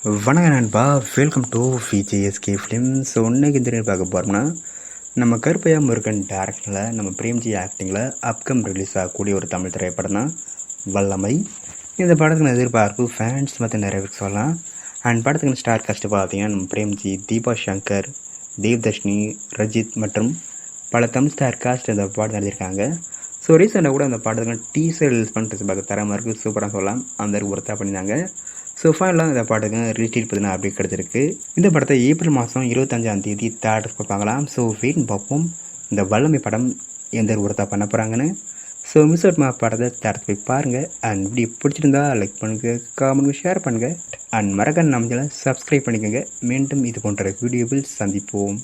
வணக்கம் நண்பா, welcome to VJSK film. So இன்னைக்கு இந்த பார்க்க போகிறோம்னா, நம்ம கருப்பையா முருகன் டேரக்டரில் நம்ம பிரேம்ஜி ஆக்டிங்கில் அப்கம் ரிலீஸ் ஆகக்கூடிய ஒரு தமிழ் திரைப்படம் தான் வல்லமை. இந்த படத்துக்கு எதிர்பார்ப்பு ஃபேன்ஸ் மற்ற நிறைய பேருக்கு சொல்லலாம். அண்ட் படத்துக்கு ஸ்டார் காஸ்ட் பார்த்தீங்கன்னா நம்ம பிரேம்ஜி, தீபா சங்கர், தேவ்தர்ஷினி, ரஜித் மற்றும் பல தமிழ் ஸ்டார் காஸ்ட் இந்த பாடம் எழுதியிருக்காங்க. ஸோ ரீசெண்டாக கூட அந்த படத்துக்கு டீசர் ரிலீஸ் பண்ணிட்டு பார்க்க தரமாக இருக்குது, சூப்பராக சொல்லலாம். அந்த ஒருத்தா பண்ணியிருந்தாங்க. ஸோ ஃபைனலாக இந்த பாட்டுக்கு ரிலீஸ் பார்த்தீங்கன்னா அப்டேட் கிடச்சிருக்கு. இந்த படத்தை ஏப்ரல் மாதம் 25ஆம் தேதி தேட்டர் பார்க்கலாம். ஸோ வெயிட் பார்ப்போம் இந்த வல்லமை படம் எந்த ஒருத்தா பண்ண போகிறாங்கன்னு. ஸோ மிஸ் அவுட் படத்தை தேட்டர் போய் பாருங்கள். அண்ட் இப்படி பிடிச்சிருந்தா லைக் பண்ணுங்கள், காமெண்ட் ஷேர் பண்ணுங்கள். அண்ட் மறக்காம நம்ம சேனலை சப்ஸ்கிரைப் பண்ணிக்கோங்க. மீண்டும் இது போன்ற வீடியோவில் சந்திப்போம்.